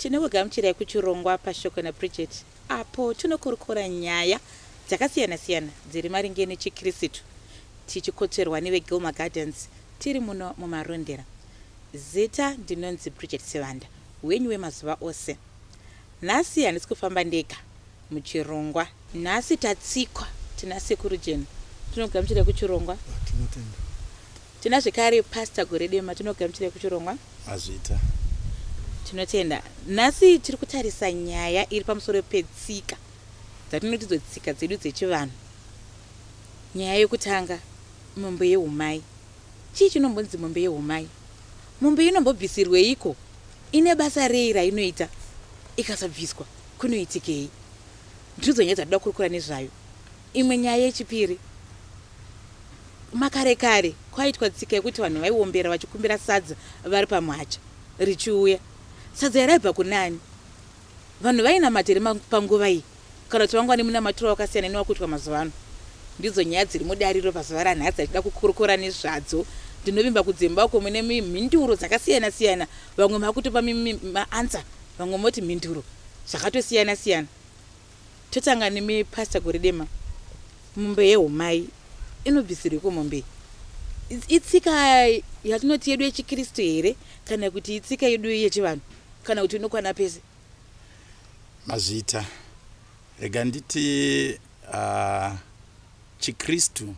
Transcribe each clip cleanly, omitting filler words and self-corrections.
Tinokugamuchirai kuchirongwa pashoko naBridget, apo tinokurukura nyaya dzakasiyana-siyana dziri maringe nechikristu, tichikotsverwa neveGilma Gardens tiri muno mumarondera. Zita ndinonzi Bridget Sevanda, wenyu wemazuva ose. Nhasi handisi kufamba ndega muchirongwa. Nhasi tatsikwa tina sekuru Jeni, tinokugamuchirai kuchirongwa. Tina zvekare Pastor Goredema, tinokugamuchirai kuchirongwa. Azvita. Tinotenda. Nhasi tiri kutarisa nyaya iri pamusoro petsika dzatinotidzo tsika dzedu dzechivanhu. Nyaya yekutanga, mombe yeumai. Chii chinombonzi mombe yeumai? Mombe inombobvisirweiko? Ine basa rei rainoita? Ikasabviswa kunoitikei? Ndidzo nyaya dzatoda kurukura nezvayo. Imwe nyaya yechipiri, makare kare kwaitwa tsika yekuti vanhu vaiombera vachikumbira sadza vari pamwacha richiuya. Sadza raibva kunani? Vanhu vainamatiri panguva iyi, kana kuti vangwani munamatiro wakasiyana newakuitwa mazuva ano. Ndidzo nyaya dziri mudariro pazuva ranhasi achida kukurukura nezvadzo. Ndinovimba kudzimba uko mune mhinduro dzakasiyana-siyana. Vamwe makutopa maanza, vamwe moti mhinduro zvakatosiyana-siyana. Totanga nemi Pastor Goredema. Mombe yeumai inobvisirweko mombe? Itsika yatinoti yedu yechikristu here, kana kuti itsika yedu yechivanhu, kana kuti inokwana pese? Mazvita. Rega nditi chikristu,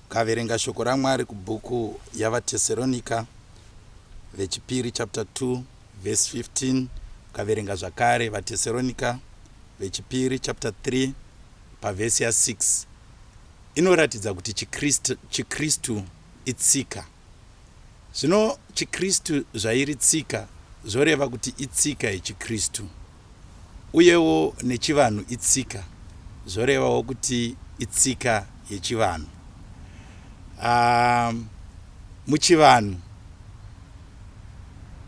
kaverenga shoko raMwari kubhuku yavaTesaronika vechipiri chapter 2 verse 15, kaverenga zvakare vaTesaronika vechipiri chapter 3 pavhesi ya6, inoratidza kuti chikristu itsika. Zvino chikristu zvairi tsika zvoreva kuti itsika yechikristu, uyewo nechivanhu itsika zvorevawo kuti itsika yechivanhu. Muchivanhu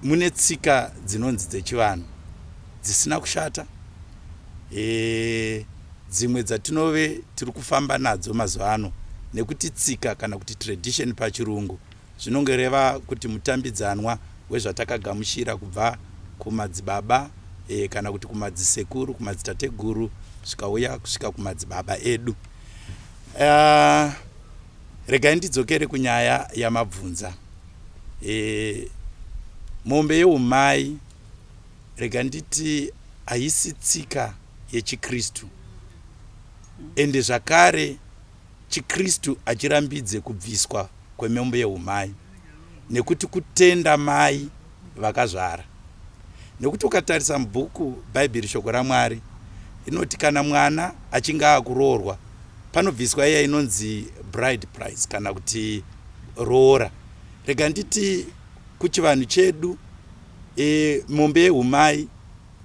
mune tsika dzinonzi dzechivanhu dzisina kushata, dzimwe dzatinove tiri kufamba nadzo mazuva ano, nekuti tsika kana kuti tradition pachirungu zvinongoreva kuti mutambidzanwa wezvatakagamuchira kubva kumadzibaba kana kuti kumadzisekuru, kumadzitateguru, zvikauya kusvika kumadzibaba edu. Regai ndidzokere kunyaya yamabvunza. Mombe yeumai, rega nditi haisi tsika yechikristu, ende zvakare chikristu achirambidze kubviswa kwemombe yeumai, nekuti kutenda mai vakazvara. Nekuti ukatarisa mubhuku Bhaibheri, shoko raMwari inoti kana mwana achinge akuroorwa panobviswa iya inonzi bride price kana kuti roora. Rega nditi kuchivanhu chedu mombe yeumai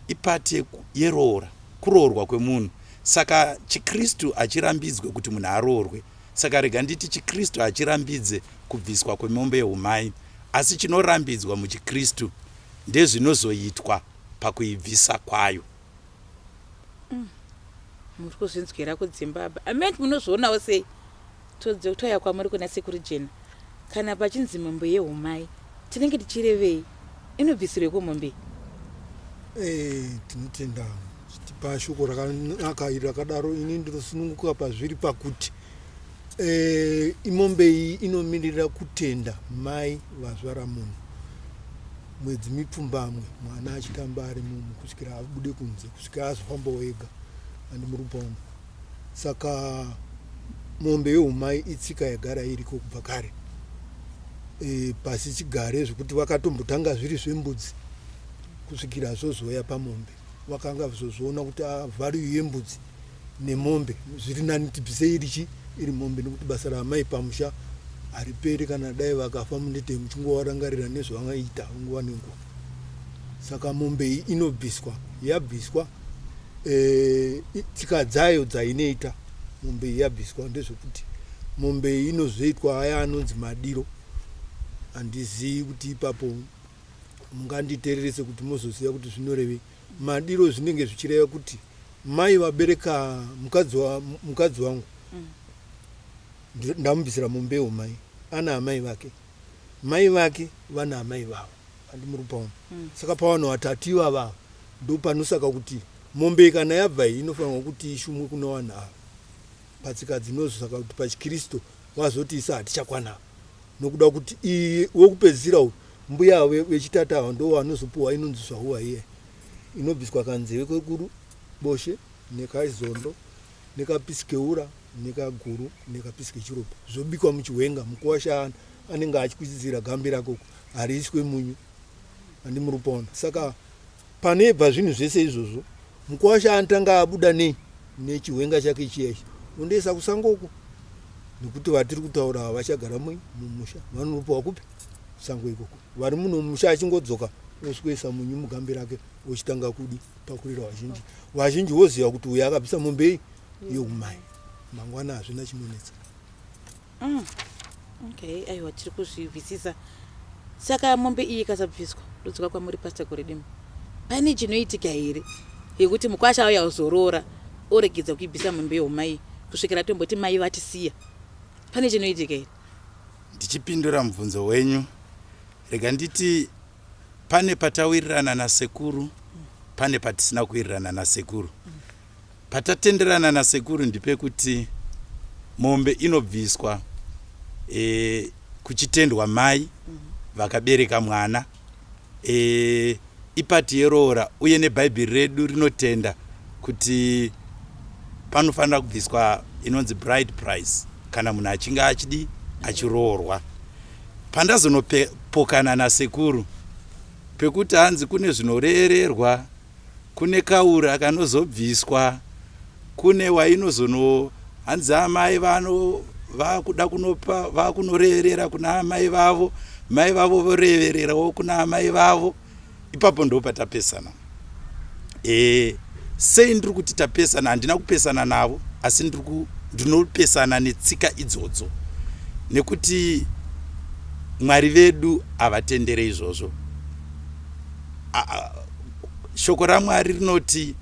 ipate yeroora, kuroorwa kwemunhu. Saka chikristu achirambidzwe kuti munhu aroorwe. Saka rega nditi chikristu achirambidze kubviswa kwemombe yeumai, asi chinorambidzwa muchikristu ndezvinozoitwa pakuibvisa kwayo. Muri kuzvinzwira kuZimbabwe. Amene munozvionawo sei? Toya kwamuri kuna sekuru Jeni. Kana pachinzi mombe yeumai, tinenge tichirevei? Inobvisirweko mombe? Tinotenda pashoko rakanaka rakadaro, ini ndinosununguka pazviri pakuti imombe iyi inomirira kutenda mai vazvara munhu mwedzi mipfumbamwe, mwana achitamba ari mumu kusvikira abude kunze, kusvikira azofamba wega andi murupamu. Saka mombe yeumai itsika yagara iriko kubva kare pasi chigare, zvekuti vakatombotanga zviri zvembudzi kusvikira zozoya pamombe. Vakanga vazozviona kuti value yembudzi nemombe zviri nani tibvise iri mombe, nekuti basa ramai pamusha hariperi kana dai vakafa munete muchingovarangarira nezvavangaita nguva nenguva. Saka mombe iyi inobviswa, yabviswa tsika dzayo dzainoita. Mombe iyi yabviswa ndezvekuti mombe iyi inozoitwa aya anonzi madiro. Handizivi kuti ipapo munganditererese kuti muzoziva kuti zvinorevei. Madiro zvinenge zvichireva kuti mai vabereka mukadzi wangu, ndamubvisira mombe yeumai, ana amai vake, mai vake vana amai vavo. andimurupauno saka pavanhu vatatu ivava ndo panosaka kuti mombe kana yabva iyi inofanirwa kuti ishumwe kuna vanhu ava patsika dzinozosaka kuti pachikristu wazoti isa hatichakwana nokuda kuti iyi wokupedzisira uyu mbuya wechitatu ava ndo wanozopuwa inonzi zvahuwa iye inobviswa kanzeve kwekuru boshe nekaizondo nekapisikeura nekaguru nekapisike chiropa zobikwa muchiwenga mukuwasha anenge achikwidzira gambi rakoko hariiswe munyu andimurupona saka panebva zvinhu zvese izvozvo mukuwasha anotanga abuda nechiwenga chake chiyechi undoisa kusangoko nekuti vatiri kutaura ava vachagara mumusha vanorupawa kupi sango ikoko vari muno musha achingodzoka oswesa munyu mugambi rake ochitanga kudi pakurira vazhinji voziva kuti uyu akabvisa mombe yeumai mangwana hazvina chinonetsa. Okay, aiwa tiri kuzvibvisisa. Saka mombe iyi ikasabviswa ndodzoka kwamuri Pastor Goredemu, pane chinoitika here yekuti mukwasha auya uzorora oregedza kuibvisa mombe yeumai kusvikira tomboti mai vatisiya, pane chinoitika here? Ndichipindura mubvunzo wenyu, rega nditi pane patawirirana nasekuru, pane patisina kuwirirana nasekuru. Patatenderana nasekuru ndipekuti mombe inobviswa kuchitendwa mai vakabereka mwana, ipati yeroora uye nebhaibheri redu rinotenda kuti panofanira kubviswa inonzi bride price kana munhu achinge achidi achiroorwa. Pandazonopokana nasekuru pekuti hanzi kune zvinorererwa, kune kaura kanozobviswa, kune wainozono hanzi amai vano vakuda kunopa vakunorerera kuna amai vavo, mai vavo vorevererawo kuna amai vavo. Ipapo ndo patapesana. Sei ndiri kuti tapesana? Handina kupesana navo, asi ndinopesana netsika idzodzo nekuti Mwari vedu havatendere izvozvo. Shoko raMwari rinoti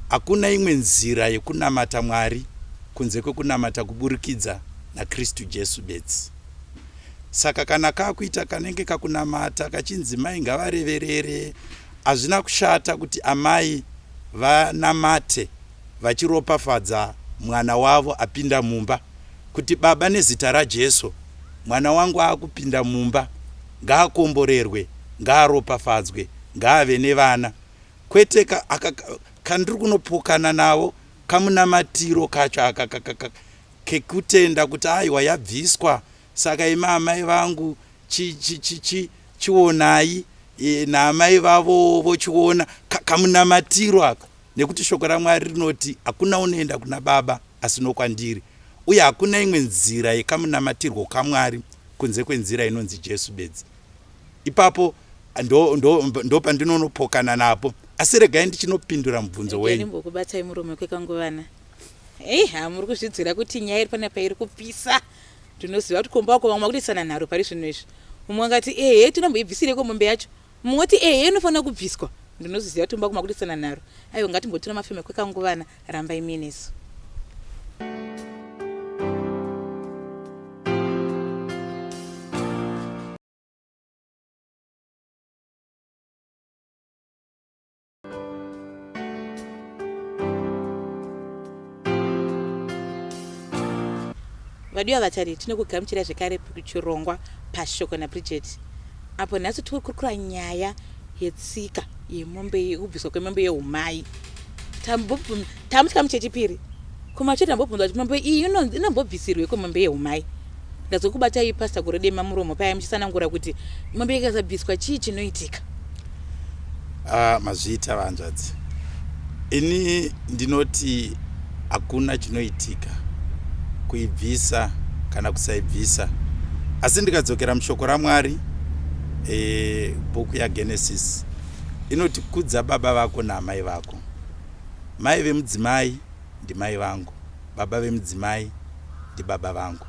hakuna imwe nzira yekunamata Mwari kunze kwekunamata kuburikidza naKristu Jesu bedzi. Saka kana kakuita kanenge kakunamata kachinzi mai ngavareverere, hazvina kushata kuti amai vanamate vachiropafadza mwana wavo apinda mumba, kuti baba nezita raJesu mwana wangu akupinda mumba, ngaakomborerwe, ngaaropafadzwe, ngaave nevana. Kwete kandiri kunopokana navo kamunamatiro kacho kekutenda kuti aiwa yabviswa, saka ima amai vangu chionai naamai vavo vochiona, kamunamatiro aka. Nekuti shoko raMwari rinoti hakuna unoenda kuna baba asi nokwandiri, uye hakuna imwe nzira yekamunamatirwo kaMwari kunze kwenzira inonzi Jesu bedzi. Ipapo ndo pandinonopokana napo. Asi regai ndichinopindura mubvunzo wenyu. Ndimbokubatsai muromo kwekanguvana. Hamuri kuzvidzira kuti nyaya iri panapa iri kupisa. Ndinoziva kuti komba wako vamwe vakutisana nharo pari zvino izvi. Mumwe angati tinomboibvisireko mombe yacho. Mumwe oti inofanira kubviswa. Ndinoziva kuti mumwe vakutisana nharo. Aiwa ngatimbotora mafeme kwekanguvana, rambai minesu. Vadiwa vatari tinokugamuchira zvekare kuchirongwa pashoko naBridget. Apo nhasi tikukurukura nyaya yetsika yemombe yekubviswa kwemombe yeumai. Tamusika muchechipiri kumacho tambobvunzwa kuti mombe iyi inombobvisirwe kwemombe yeumai. Ndazokubatai Pastor Goredemu muromo paya muchisanangura kuti mombe ikasabviswa chii chinoitika. Mazviita vanzvadzi. Ini ndinoti hakuna chinoitika kuibvisa kana kusaibvisa. Asi ndikadzokera mushoko raMwari, bhuku yaGenesis inoti kudza baba vako naamai vako. Mai vemudzimai ndimai vangu, baba vemudzimai ndibaba vangu,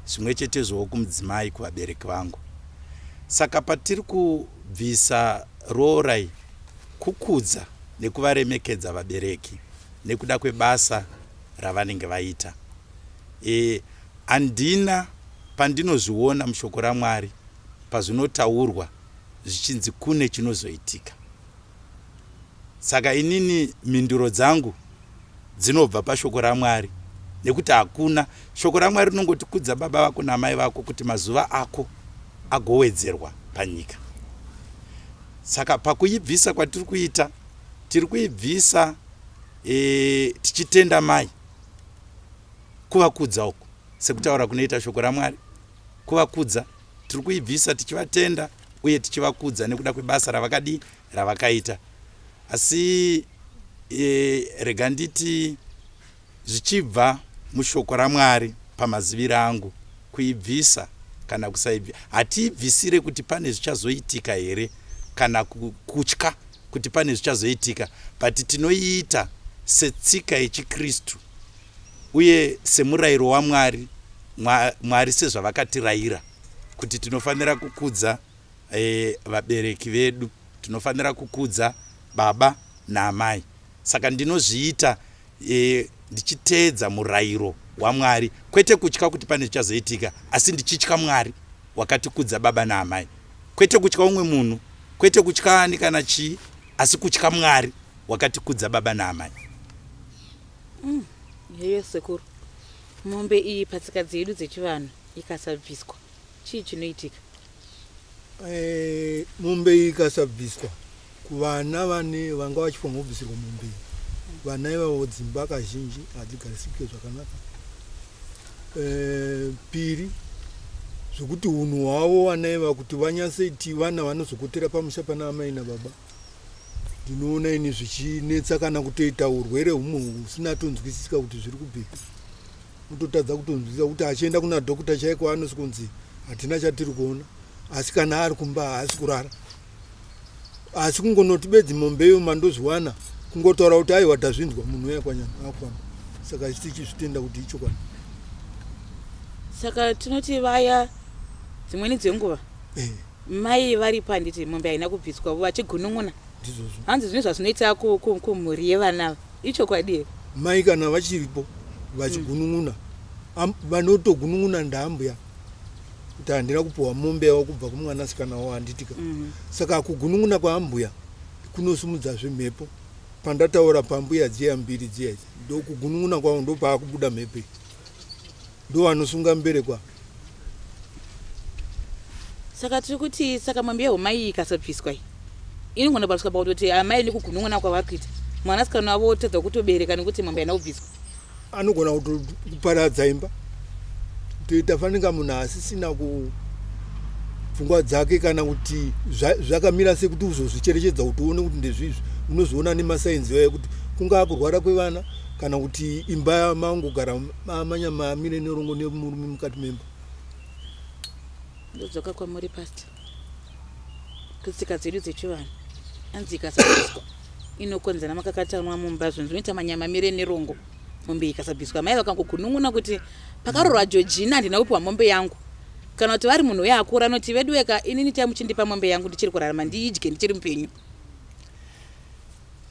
zvimwe chetezvowo kumudzimai kuvabereki vangu. Saka patiri kubvisa rorai kukudza nekuvaremekedza vabereki nekuda kwebasa ravanenge vaita. Andina pandinozviona mushoko raMwari pazvinotaurwa zvichinzi kune chinozoitika. Saka inini minduro dzangu dzinobva pashoko raMwari, nekuti hakuna shoko raMwari rinongoti kudza baba vako namai vako kuti mazuva ako agowedzerwa panyika. Saka pakuibvisa kwatiri kuita, tiri kuibvisa tichitenda mai kuvakudza uko sekutaura kunoita shoko raMwari. Kuvakudza tiri kuibvisa tichivatenda uye tichivakudza nekuda kwebasa ravakaita. Asi rega nditi zvichibva mushoko raMwari pamaziviro angu, kuibvisa kana kusaibvisa, hatiibvisire kuti pane zvichazoitika here kana kutya kuti pane zvichazoitika, but tinoiita setsika yechiKristu uye semurayiro waMwari. Mwari sezvavakatirayira kuti tinofanira kukudza vabereki vedu, tinofanira kukudza baba naamai. Saka ndinozviita ndichiteedza murayiro waMwari, kwete kutya kuti pane zvichazoitika, asi ndichitya Mwari wakatikudza baba naamai. Kwete kutya umwe munhu, kwete kutya ani kana chii, asi kutya Mwari wakatikudza baba naamai. Yeyo sekuru, mombe iyi patsika dzedu dzechivanhu ikasabviswa, chii chinoitika? Mombe iyi ikasabviswa, kuvana vane vanga vachifanwa kubvisirwa mombe iyi, vana ivavo dzimba kazhinji hadzigarisike zvakanaka. Piri, zvokuti unhu hwavo vana iva kuti vanyaseiti vana vanozokotera pamusha pana amai nababa, ndinoona ini zvichinetsa kana kutoita urwere humwe husina tonzwisisika kuti zviri kubvika. Mutotadza kutonzwisisa kuti achienda kuna dhokota chaiko anozikunzi hatina chatiri kuona, asi kana ari kumba haasi kurara. Asi kungonoti bedzi mombeyo mandozviwana, kungotaura kuti aiwa tazvinzwa munhu yakwanyana akwana. Saka tichizvitenda kuti ichokwadi. Saka tinoti vaya dzimweni dzenguva mai vari panditi mombe haina kubviswa vachigunun'una, ndizvozvo hanzi zvine zvazvinoita kumhuri yevana ichokwadi here? Mai kana vachiripo vachigunun'una, vanotogunun'una ndambuya kuti handina kupiwa mombe yavo kubva kumwanasikana wavo handitika. Saka kugunun'una kwaambuya kunosimudzazve mhepo. Pandataura pambuya dziya mbiri dziya idzi, ndo kugunun'una kwavo ndo paakubuda mhepo, ndo vanosunga mberekwa. Saka tiri kuti saka mombe yeumai ikasabviswa iyi inogona batswa pakutoti amai nekugunun'una kwavari kuita, mwanasikana wavo otadza kutobereka nekuti mombe haina kubviswa. Anogona kuparadza imba, toita fanika munhu asisina pfungwa dzake kana kuti zvakamira sekuti uzozvicherechedza kuti uone kuti ndezvizvi. Unozoona nemasainzi aya kuti kungaa kurwara kwevana kana kuti imba mangogara manyama amire nerongo nemurume mukati memba. Ndodzoka kwamuri pasta, kutsika dzedu dzechivanhu hanzi ikasabviswa inokonzera makakatanwa mumba, zvinhu zvinoita manyama amire nerongo. Mombe ikasabviswa, mai vakangogunun'una kuti pakarorwa Georgina handina kupiwa mombe yangu, kana kuti vari munhu yakura anoti vedu weka inini muchindipa mombe yangu ndichiri kurarama ndiidye ndichiri mupenyu.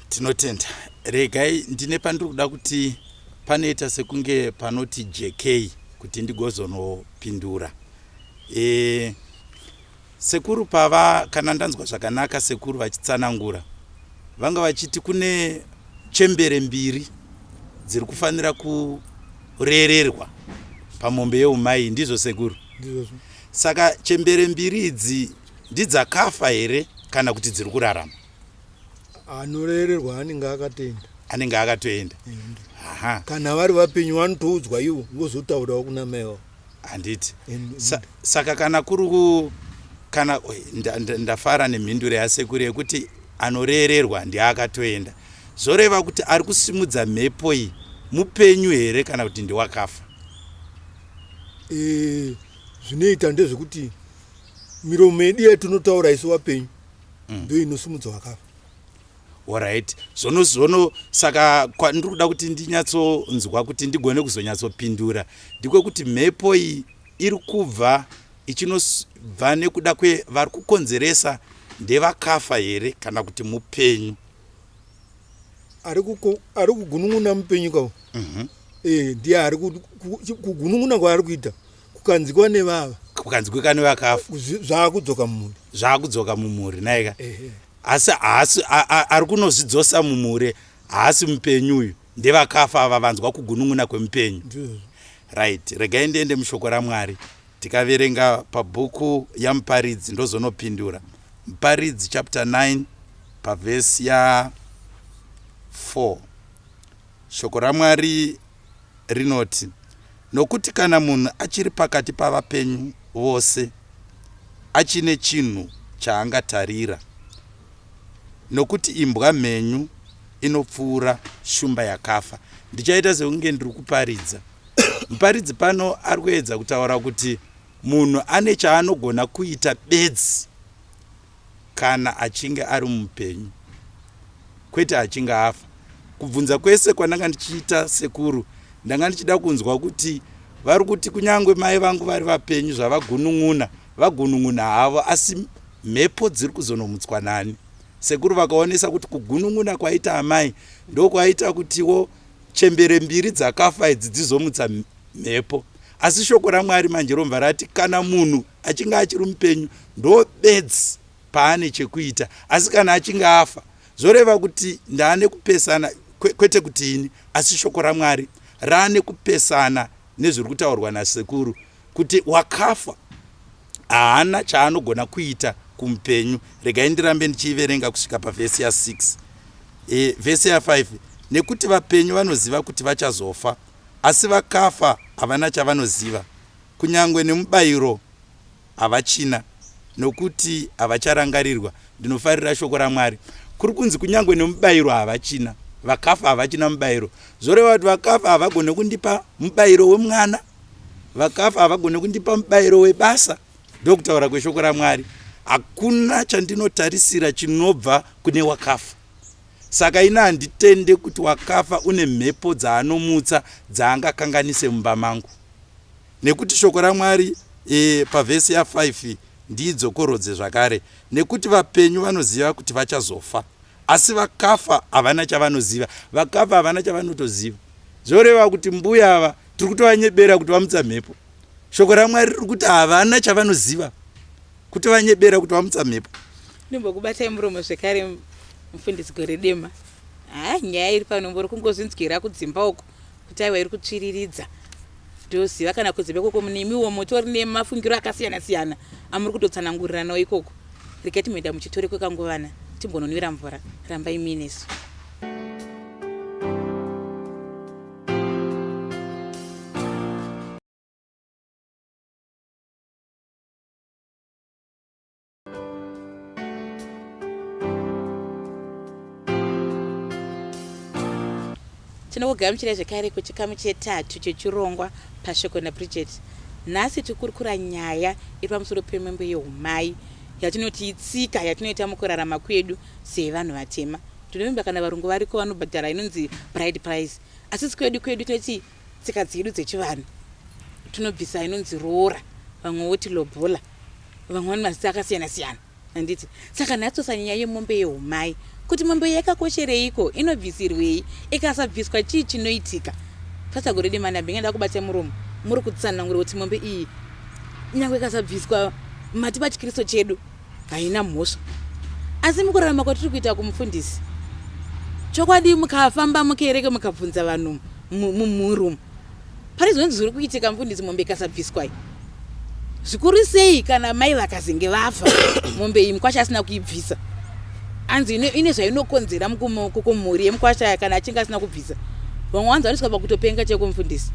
Tinotenda. Regai ndine pandiri kuda kuti panoita sekunge panoti JK kuti ndigozonopindura. Sekuru pava kana ndanzwa zvakanaka sekuru vachitsanangura, vanga vachiti kune chembere mbiri dziri kufanira kurererwa pamombe yeumai, ndizvo sekuru? Ndizvo. Saka chembere mbiri idzi ndidzakafa here kana kuti dziri kurarama? Anorererwa anenge akatenda. Anenge akatoenda. Aha. Kana vari vapenyu vanotoudzwa ivo vozotaurawo kuna mai vavo. Handiti. Saka kana kuri kana ndafara nemhinduro yasekuru yekuti anorererwa ndiakatoenda, zoreva kuti ari kusimudza mhepo iyi mupenyu here kana kuti ndiwakafa? Zvinoita ndezvekuti miromo yedu yatinotaura isu vapenyu ndo inosimudza wakafa. Alright. Zono saka ndiri kuda kuti ndinyatsonzwa kuti ndigone kuzonyatsopindura ndikwe kuti mhepo iyi iri kubva ichinobva nekuda kwevari kukonzeresa ndevakafa here kana kuti mupenyu? Ari kugunun'una mupenyu kawo. Ndiye ari kugunun'una kwaari kuita kukanzikwa nevava. kukanzwikane vakafa zvakudzoka mumhuri naika asi ari kunozvidzosa mumhuri haasi mupenyu uyu ndevakafa ava vanzwa kugunun'una kwemupenyu. Right, regai ndiende mushoko raMwari tikaverenga pabhuku yaMuparidzi ndozonopindura. Muparidzi chapter 9 pavhesi ya 4. Shoko raMwari rinoti, nokuti kana munhu achiri pakati pavapenyu vose achine chinhu chaangatarira, nokuti imbwa mhenyu inopfuura shumba yakafa. Ndichaita sekunge ndiri kuparidza. Muparidzi pano ari kuedza kutaura kuti munhu ane chaanogona kuita bedzi kana achinge ari mupenyu, kwete achinge afa. Kubvunza kwese kwandanga ndichiita sekuru, ndanga ndichida kunzwa kuti vari kuti kunyangwe mai vangu vari vapenyu zvavagunun'una, vagunun'una havo asi mhepo dziri kuzonomutswa nani. Sekuru vakaonesa kuti kugunun'una kwaita amai ndokwaita kutiwo chembere mbiri dzakafa idzi dzizomutsa mhepo. Asi shoko raMwari manje romva rati kana munhu achinge achiri mupenyu ndobedzi paane chekuita, asi kana achinge afa zoreva kuti ndaane kupesana, kwete kuti ini, asi shoko raMwari raane kupesana nezviri kutaurwa nasekuru kuti wakafa haana chaanogona kuita kumupenyu. Regai ndirambe ndichiverenga kusvika pavhesi ya 6. Vhesi ya 5, nekuti vapenyu vanoziva kuti vachazofa, asi vakafa havana chavanoziva, kunyangwe nemubayiro havachina, nokuti havacharangarirwa. Ndinofarira shoko raMwari. Kuri kunzi kunyangwe nemubayiro havachina, vakafa havachina mubayiro. Zoreva kuti vakafa havagone kundipa mubayiro wemwana, vakafa havagone kundipa mubayiro webasa. Ndokutaura kweshoko raMwari. Hakuna chandinotarisira chinobva kune wakafa. Saka ina handitende kuti wakafa une mhepo dzaanomutsa dzaangakanganise mumba mangu. Nekuti shoko raMwari pavhesi ya 5 ndidzokorodze zvakare, nekuti vapenyu vanoziva kuti vachazofa, asi vakafa havana chavanoziva. Vakafa havana chavanotoziva. Zoreva kuti mbuya ava tiri kutovanyebera kuti vamutsa mhepo. Shoko raMwari riri kuti havana chavanoziva kuti vanyebera kuti vamutsa mhepo. Ndimbokubatai muromo zvekare mufundisi gore dema. Nyaya iri pano mbori kungozinzwira kudzimba uko kuti aiwa iri kutsviriridza. Ndoziva kana kuziva koko munemiwo mutori nemafungiro akasiyana siyana amuri kutotsanangurira nawo ikoko. Regai timboenda muchitori kwekanguvana timbononwira mvura. Rambai muinesu. Tinokugamuchira zvekare kuchikamu chetatu chechirongwa pashoko naBridget. Nhasi tikurukura nyaya iri pamusoro pemhembo yeumai yatinoti itsika yatinoita mukurarama kwedu sevanhu vatema. Tinovimba kana varungu variko vanobhadhara inonzi bride price, asi kwedu tinoti tsika dzedu dzechivanhu tinobvisa inonzi roora, vamwe voti lobola, vamwe vane mazita akasiyana siyana. Handiti saka nhatosa nyaya yemombe yeumai kuti mombe yakakoshereiko, inobvisirwei, ikasabviswa chii chinoitika. Pasa gore demana bengenda kubatsa muromo muri kutsanangura kuti mombe iyi nyangwe ikasabviswa mati pachikristo chedu haina mhosva. Asi mukurarama kwatiri kuita kumufundisi, chokwadi mukafamba mukereke mukabvunza vanhu mumuromo, pane zvinhu zviri kuitika mufundisi mombe ikasabviswa. Zvikuru sei kana mai vakazenge vafa mombe iyi mukwasha asina kuibvisa. Anzi ine zvainokonzera mukumhuri yemukwasha kana achinge asina kubvisa. Vamwe vanzi vanosvika pakutopenga chekumufundisi.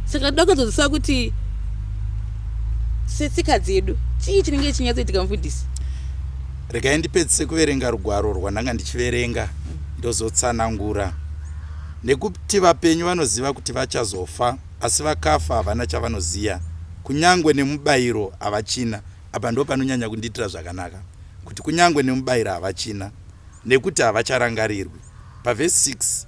Saka toda kuzoziva kuti setsika dzedu chii chinenge chinyatsoitika mufundisi. Regai ndipedzise kuverenga rugwaro rwandanga ndichiverenga ndozotsanangura. Nekuti vapenyu vanoziva kuti vachazofa, asi vakafa havana chavanoziya, kunyangwe nemubayiro havachina. Apa ndo panonyanya kundiitira zvakanaka kuti kunyangwe nemubayiro havachina, nekuti havacharangarirwi. Pavhesi 6,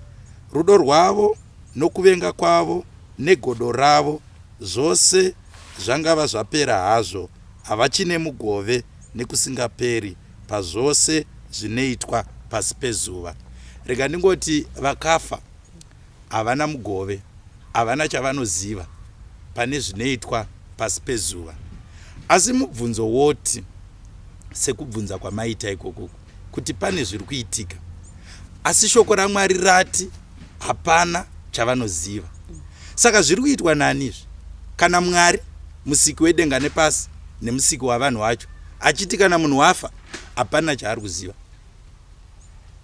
rudo rwavo nokuvenga kwavo negodo ravo zvose zvangava zvapera hazvo, havachine mugove nekusingaperi pazvose zvinoitwa pasi pezuva. Rega ndingoti vakafa havana mugove, havana chavanoziva pane zvinoitwa pasi pezuva. asi mubvunzo woti sekubvunza kwamaita ikoko kuti pane zviri kuitika, asi shoko raMwari rati hapana chavanoziva. Saka zviri kuitwa nanizvi kana Mwari musiki wedenga nepasi nemusiki wavanhu vacho achiti kana munhu wafa hapana chaari kuziva,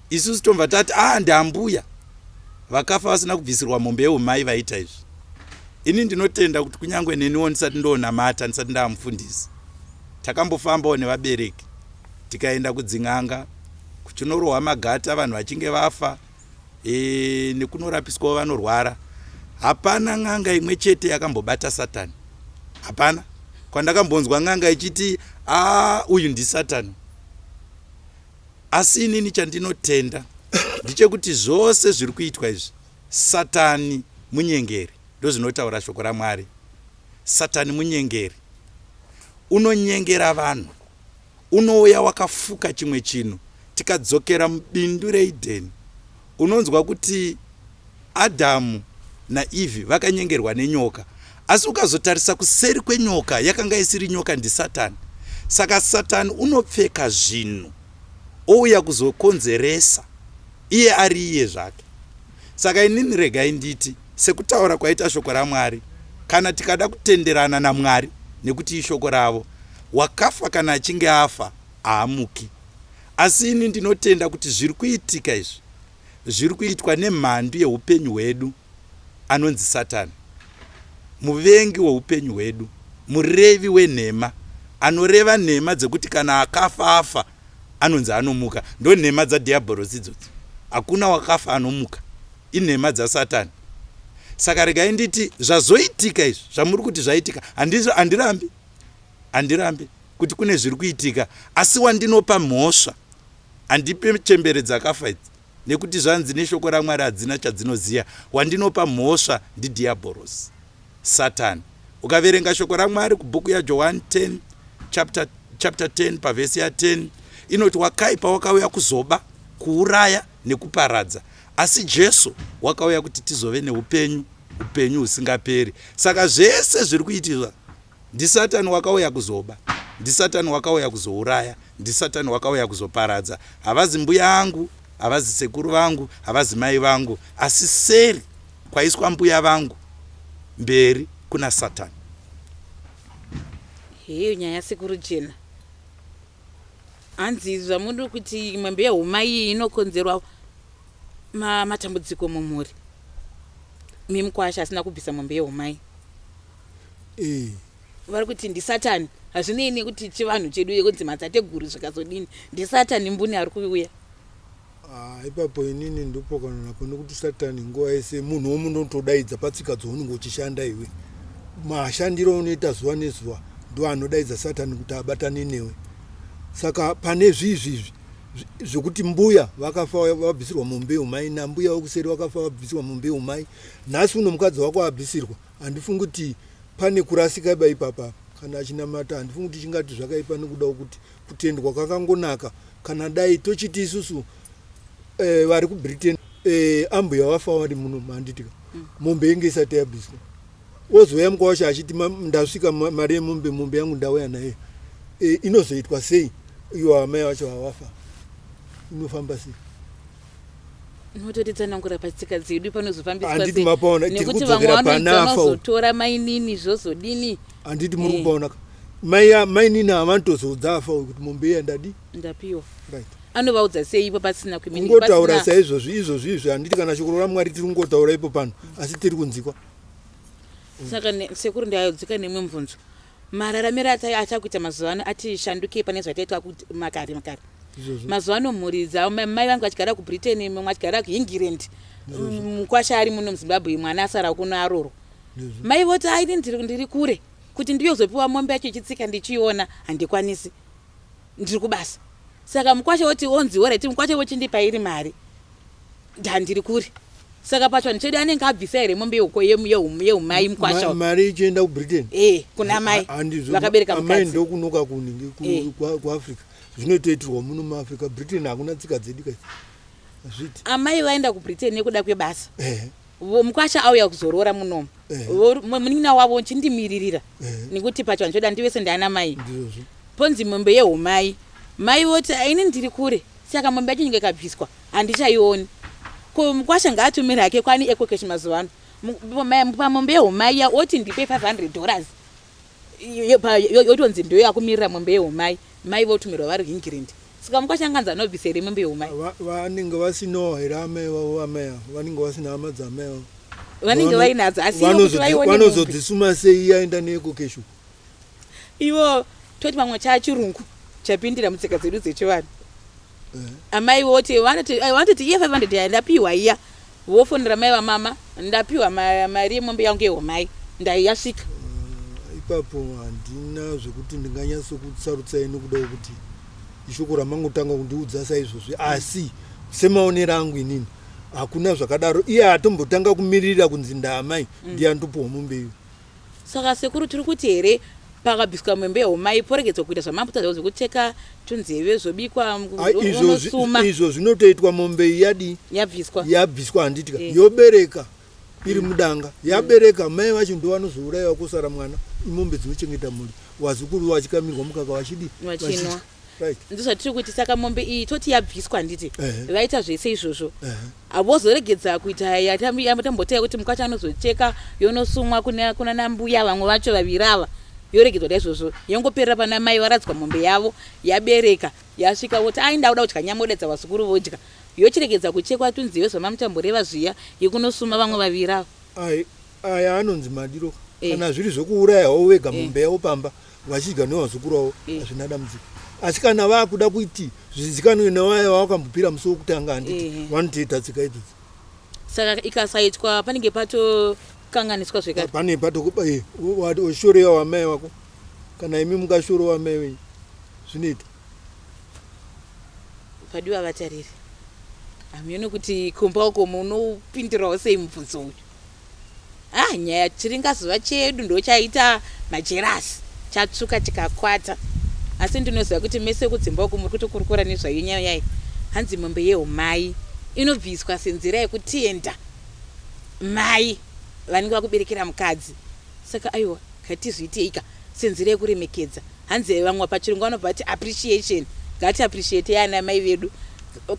isusu tomva tati ndambuya vakafa vasina kubvisirwa mombe yeumai vaita izvi. Ini ndinotenda kuti kunyange neniwo ndisati ndonamata, ndisati ndamufundisi, takambofambawo nevabereki tikaenda kudzin'anga kuchinorohwa magata vanhu vachinge vafa nekunorapiswawo vanorwara. Hapana n'anga imwe chete yakambobata Satani, hapana. Kwandakambonzwa n'anga ichiti uyu ndisatani. Asi inini chandinotenda ndichekuti zvose zviri kuitwa izvi Satani munyengeri, ndozvinotaura shoko raMwari. Satani munyengeri, unonyengera vanhu, unouya wakafuka chimwe chinhu. Tikadzokera mubindu reEdheni, unonzwa kuti Adhamu naEvhi vakanyengerwa nenyoka, asi ukazotarisa kuseri kwenyoka yakanga isiri nyoka, ndiSatani. Saka Satani unopfeka zvinhu ouya kuzokonzeresa iye ari iye zvake. Saka inini regai nditi sekutaura kwaita shoko raMwari, kana tikada kutenderana naMwari nekuti ishoko ravo, wakafa kana achinge afa haamuki. Asi ini ndinotenda kuti zviri kuitika izvi zviri kuitwa nemhandu yeupenyu hwedu anonzi Satani, muvengi weupenyu hwedu, murevi wenhema, anoreva nhema dzekuti kana akafa afa anonzi anomuka. Ndo nhema dzadhiabhorosi idzodzo, hakuna wakafa anomuka, inhema dzaSatani. Saka regai nditi zvazoitika izvi zvamuri kuti zvaitika, handirambi kuti kune zviri kuitika, asi wandinopa mhosva handipe chembere dzakafa idzi, nekuti zvanzi neshoko raMwari hadzina chadzinoziya. Wandinopa mhosva ndidhiabhorosi, Satani. Ukaverenga shoko raMwari kubhuku yaJohani 10 chapter 10 pavhesi ya10 inoti wakaipa wakauya kuzoba, kuuraya nekuparadza, asi Jesu wakauya kuti tizove neupenyu, upenyu husingaperi. Saka zvese zviri kuitirwa ndiSatani wakauya kuzoba, ndiSatani wakauya kuzouraya, ndiSatani wakauya kuzoparadza. Havazi mbuya angu, havazi sekuru vangu, havazi mai vangu, asi seri kwaiswa mbuya vangu, mberi kuna Satani. Heyo nyaya sekuru chena. Hanzi zvamudo kuti mwembe yeumai inokonzerwa matambudziko mumhuri. Mimkwasha asina kubvisa mwembe yeumai. Vari kuti ndiSatani, hazvinei kuti chivanhu chedu kunzi matateguru zvikazodini, ndiSatani mbune ari kuuya. Ipapo inini ndipo kana napo nekuti Satani nguva yese munhu womunotodaidza patsika dzounenge uchishanda iwe. Mashandiro unoita zuva nezuva ndo anodaidza Satani kuti abatane newe. Saka pane zvizvi zvokuti mbuya vakafa vabvisirwa mombe yeumai, nambuya wokuseri vakafa vabvisirwa mombe yeumai, nhasi uno mukadzi wako abvisirwa. Handifungi kuti pane kurasika ipapa kana achinamata, handifungi kuti chingati zvakaipa nekuda kuti kutendwa kwakangonaka. Kana dai tochiti isusu vari kuBritain ambuya vafa vari muno manditika, mombe inge isati yabviswa, wozouya mukawasha achiti ndasvika mari yemombe yangu ndauya naye, inozoitwa sei? Iwo amai vacho havafa, inofamba sei? Nototitsanangura patsika dzedu panozofambiswa handiti mapaona nekuti vamwe vanozotora mainini zvozodini. Handiti muri kupaona mainini havanotozodzafa kuti mombe iya ndapiwa, right. Anovaudza sei ipo pasina kungotaura saizvozvi handiti kana shoko raMwari tiri kungotaura ipo pano, asi tiri kunzikwa. Saka sekuru ndayodzika nemwe mubvunzo, mararamiro achakuita mazuva ano atishandukei pane zvataitwa makare. Mazuva ano mhuri dzavo, mai vangu vachigara kuBritain, mumwe achigara kuEngland, mukwasha ari muno muZimbabwe, mwana asara kuno aroro. Mai voti aini ndiri kure, kuti ndiyozopiwa mombe yacho ichitsika ndichiona handikwanisi, ndiri kubasa. Saka mukwasha woti onzi oreti mukwasha wochindipa iri mari, ndandiri kure. Saka pacho ndichedi anenge abvisa here mombe yeumai mukwasha. Mari ichienda kuBritain? Kuna mai vakabereka mukadzi. Amai ndokunoka kuningi kuAfrica. Zvinotoitirwa muno muAfrica. Britain hakuna tsika dzedu kai. Zviti. Amai vaenda kuBritain nekuda kwebasa. mukwasha auya kuzorora munomu munin'ina wavo chindimiririra nekuti pacho vanchoda ndivese ndiana mai ponzi mombe yeumai mai voti aini ndiri kure saka mombe yacho nyika ikabviswa handichaioni ko mukwasha ngaatumire hake kwani ekokeshi mazuva ano pamombe yeumai ya oti ndipe $500 yotonzi ndiyo yakumirira mombe yeumai mai votumirwa vari England saka mukwasha nganzi anobvisa here mombe yeumai vanenge vasinawo here amai vavo vameya vanenge vasina hama dzameya vanenge vainadzo asi vanozodzisuma sei yaenda neekokeshu ivo toti pamwe chachirungu chapindira mutsika dzedu dzechivanhu amai voti vanototi iye 500 yandapiwa iya vofonera mai vamama ndapiwa mari yemombe yangu yeumai ndaiyasvika ipapo handina zvekuti ndinganyatsokusarutsai nekuda kuti ishoko ramangotanga kundiudza saizvozvi asi semaonero angu inini hakuna zvakadaro iye hatombotanga kumirira kunzi ndaamai ndiyandopiwa mombe iyo saka sekuru tiri kuti here pakabviswa mombe yeumai poregedzwa kuita zvamaputadza zvekuteka tunzeve zobikwa unosuma izvo zvinotoitwa mombe iyi yabviswa handitika yobereka iri mudanga yabereka mai vacho ndo vanozourayiwa kusara mwana imombe dzinochengeta mhuri wazukuru vachikamirwa mukaka vachidi vachinwa ndozvatiri kuti saka mombe iyi toti yabviswa handiti vaita zvese izvozvo havozoregedza kuita yatamboteya kuti mukwasha anozocheka yonosumwa kuna nambuya vamwe vacho vaviri ava yoregedzwa da izvozvo yongoperera pana mai varadzwa mombe yavo yabereka yasvika voti ainda kuda kudya nyamodedza vasukuru vodya yochiregedza kuchekwa tunzive zvamamutamboreva zviya yekunosuma vamwe vaviri ava aya anonzi madiro kana zviri zvokuurayawo vega mombe yavo pamba vachidya nevazukuru vavo hazvina dambudziko asi kana vakuda kuti zvizikanwe nevaya vavakambopira musi wokutanga handiti vanotoita tsika idzodzi saka ikasaitwa panenge patokanganiswa zvekare pane patoshorewa wamai wako kana imi mukashoro wamai wenyu zvinoita padiwa vatariri hamioni kuti kumba uko munopindirawo sei mubvunzo uyu nyaya chiringazuva chedu ndo chaita majerasi chatsvuka chikakwata asi ndinoziva kuti mese kudzimba uko muri kutokurukura nezvayo nyaya yayi hanzi mombe yeumai inobviswa senzira yekutenda mai vanenge vakuberekera mukadzi saka aiwa katizviiteika senzira yekuremekedza hanzi vamwe pachirungu vanobva vati appreciation ngati appreciate yana mai vedu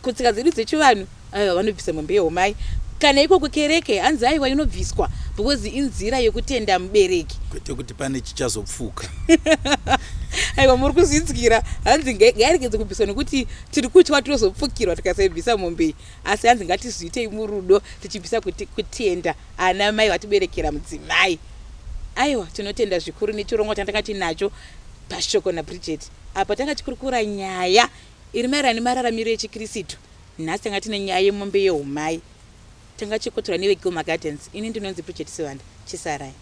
kutsika dzedu dzechivanhu aiwa vanobvisa mombe yeumai kana iko kukereke hanzi aiwa inobviswa because inzira yekutenda mubereki kwete kuti pane chichazopfuka aiwa muri kuzvidzikira hanzi ngairegedze kubviswa nekuti tiri kutya tirozopfukirwa tikasaibvisa mombe asi hanzi ngatizviitei murudo tichibvisa kutenda ana mai vatiberekera mudzimai aiwa tinotenda zvikuru nechirongwa chandanga tinacho pashoko naBridget apa tanga tikurukura nyaya iri maererano nemararamiro echikristu nhasi tanga tine nyaya yemombe yeumai tanga chikotora neveGilma Gardens ini ndinonzi Bridget Sivanda chisarai.